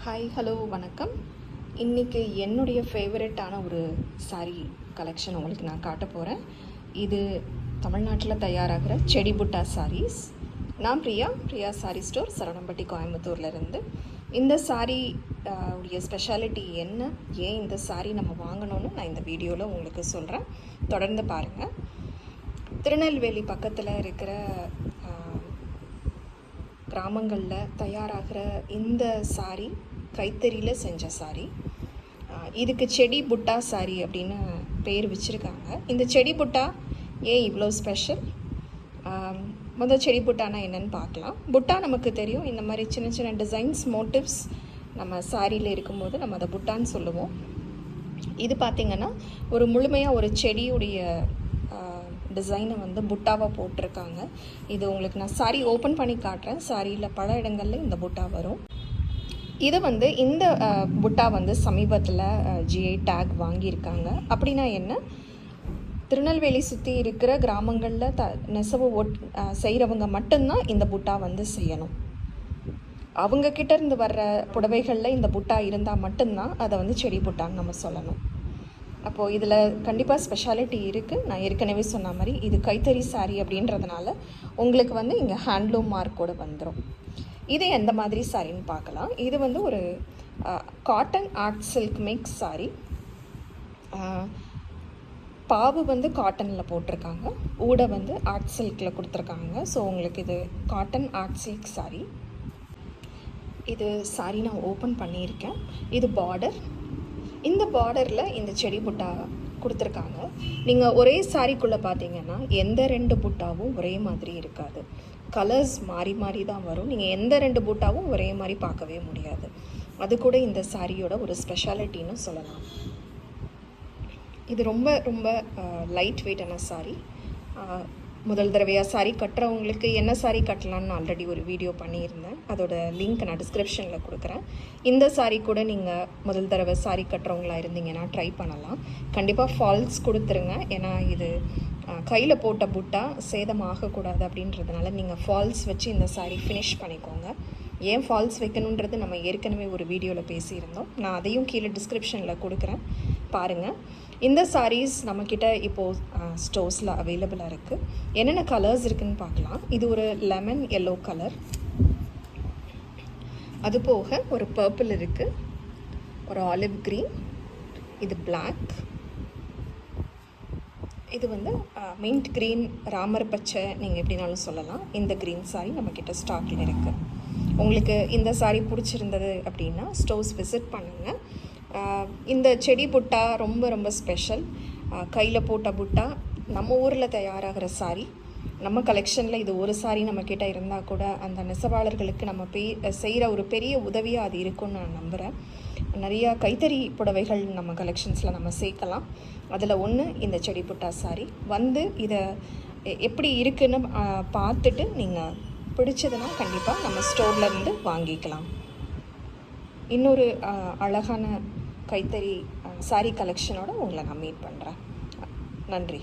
Hi hello வணக்கம். இன்றைக்கி என்னுடைய ஃபேவரட்டான ஒரு சாரீ கலெக்ஷன் உங்களுக்கு நான் காட்ட போகிறேன். இது தமிழ்நாட்டில் தயாராகிற செடி புட்டா சாரீஸ். நான் பிரியா சாரீ ஸ்டோர், சரவணம்பட்டி, கோயம்புத்தூர்லேருந்து. இந்த சாரீ உடைய ஸ்பெஷாலிட்டி என்ன, ஏன் இந்த சாரீ நம்ம வாங்கணும்னு நான் இந்த வீடியோவில் உங்களுக்கு சொல்கிறேன். தொடர்ந்து பாருங்கள். திருநெல்வேலி பக்கத்தில் இருக்கிற கிராமங்களில் தயாராகிற இந்த சாரீ கைத்தறியில் செஞ்ச சாரீ. இதுக்கு செடி புட்டா சாரீ அப்படின்னு பேர் வச்சுருக்காங்க. இந்த செடி புட்டா ஏன் இவ்வளோ ஸ்பெஷல்? முதல் செடி புட்டானா என்னென்னு பார்க்கலாம். புட்டா நமக்கு தெரியும், இந்த மாதிரி சின்ன சின்ன டிசைன்ஸ், மோட்டிவ்ஸ் நம்ம சாரியில் இருக்கும்போது நம்ம அதை புட்டான்னு சொல்லுவோம். இது பார்த்திங்கன்னா ஒரு முழுமையாக ஒரு செடியுடைய டிசைனை வந்து புட்டாவாக போட்டிருக்காங்க. இது உங்களுக்கு நான் சாரீ ஓப்பன் பண்ணி காட்டுறேன். சாரியில் பல இடங்களில் இந்த புட்டா வரும். இது வந்து இந்த புட்டா வந்து சமீபத்தில் ஜிஐ டேக் வாங்கியிருக்காங்க. அப்படின்னா என்ன, திருநெல்வேலி சுற்றி இருக்கிற கிராமங்களில் நெசவு செய்கிறவங்க மட்டும்தான் இந்த புட்டா வந்து செய்யணும். அவங்கக்கிட்ட இருந்து வர்ற புடவைகளில் இந்த புட்டா இருந்தால் மட்டும்தான் அதை வந்து செடி புட்டான்னு நம்ம சொல்லணும். அப்போது இதில் கண்டிப்பாக ஸ்பெஷாலிட்டி இருக்குது. நான் ஏற்கனவே சொன்ன மாதிரி இது கைத்தறி சாரீ அப்படின்றதுனால உங்களுக்கு வந்து இங்கே ஹேண்ட்லூம் மார்க்கோடு வந்துடும். இது எந்த மாதிரி சாரின்னு பார்க்கலாம். இது வந்து ஒரு cotton art silk mix sari. பாவு வந்து காட்டனில் போட்டிருக்காங்க, ஊடை வந்து ஆர்ட் சில்கில் கொடுத்துருக்காங்க. ஸோ உங்களுக்கு இது காட்டன் ஆர்ட் சில்க் சாரீ. இது சாரீ நான் ஓப்பன் பண்ணியிருக்கேன். இது பார்டர். இந்த பார்டரில் இந்த செடி புட்டா கொடுத்துருக்காங்க. நீங்கள் ஒரே சாரிக்குள்ளே பார்த்தீங்கன்னா எந்த ரெண்டு புட்டாவும் ஒரே மாதிரி இருக்காது. கலர்ஸ் மாறி மாறி தான் வரும். நீங்கள் எந்த ரெண்டு புட்டாவும் ஒரே மாதிரி பார்க்கவே முடியாது. அது கூட இந்த சாரியோட ஒரு ஸ்பெஷாலிட்டின்னு சொல்லலாம். இது ரொம்ப ரொம்ப லைட் வெயிட்டான சாரீ. முதல் தடவையாக சாரீ கட்டுறவங்களுக்கு என்ன சாரீ கட்டலான்னு ஆல்ரெடி ஒரு வீடியோ பண்ணியிருந்தேன். அதோட லிங்க் நான் டிஸ்கிரிப்ஷனில் கொடுக்குறேன். இந்த சாரீ கூட நீங்கள் முதல் தடவை சாரீ கட்டுறவங்களா இருந்தீங்கன்னா ட்ரை பண்ணலாம். கண்டிப்பாக ஃபால்ஸ் கொடுத்துருங்க. ஏன்னா இது கையில் போட்ட புட்டா சேதமாகக்கூடாது அப்படின்றதுனால நீங்கள் ஃபால்ஸ் வச்சு இந்த சாரீ ஃபினிஷ் பண்ணிக்கோங்க. ஏன் ஃபால்ஸ் வைக்கணுன்றது நம்ம ஏற்கனவே ஒரு வீடியோவில் பேசியிருந்தோம். நான் அதையும் கீழே டிஸ்கிரிப்ஷனில் கொடுக்குறேன், பாருங்கள். இந்த சாரீஸ் நம்மக்கிட்ட இப்போது ஸ்டோர்ஸில் அவைலபிளாக இருக்குது. என்னென்ன கலர்ஸ் இருக்குதுன்னு பார்க்கலாம். இது ஒரு லெமன் எல்லோ கலர், அது போக ஒரு பர்பிள் இருக்குது, ஒரு ஆலிவ் க்ரீன், இது பிளாக், இது வந்து மின்ட் க்ரீன், ராமர் பச்சை, நீங்கள் எப்படினாலும் சொல்லலாம். இந்த க்ரீன் சாரீ நம்மக்கிட்ட ஸ்டாக்கில் இருக்குது. உங்களுக்கு இந்த சாரீ பிடிச்சிருந்தது அப்படின்னா ஸ்டோர்ஸ் விசிட் பண்ணுங்கள். இந்த செடி புட்டா ரொம்ப ரொம்ப ஸ்பெஷல். கையில் போட்ட புட்டா, நம்ம ஊரில் தயாராகிற சாரீ, நம்ம கலெக்ஷனில் இது ஒரு சாரீ நம்மக்கிட்ட இருந்தால் கூட அந்த நெசவாளர்களுக்கு நம்ம செய்கிற ஒரு பெரிய உதவியாக அது இருக்குன்னு நான் நம்புகிறேன். நிறையா கைத்தறி புடவைகள் நம்ம கலெக்ஷன்ஸில் நம்ம சேர்க்கலாம். அதில் ஒன்று இந்த செடி புட்டா சாரீ. வந்து இதை எப்படி இருக்குன்னு பார்த்துட்டு நீங்கள் பிடிச்சதுன்னா கண்டிப்பாக நம்ம ஸ்டோர்லேருந்து வாங்கிக்கலாம். இன்னொரு அழகான கைத்தறி சாரீ கலெக்ஷனோடு உங்களை நான் மீட் பண்ணுறேன். நன்றி.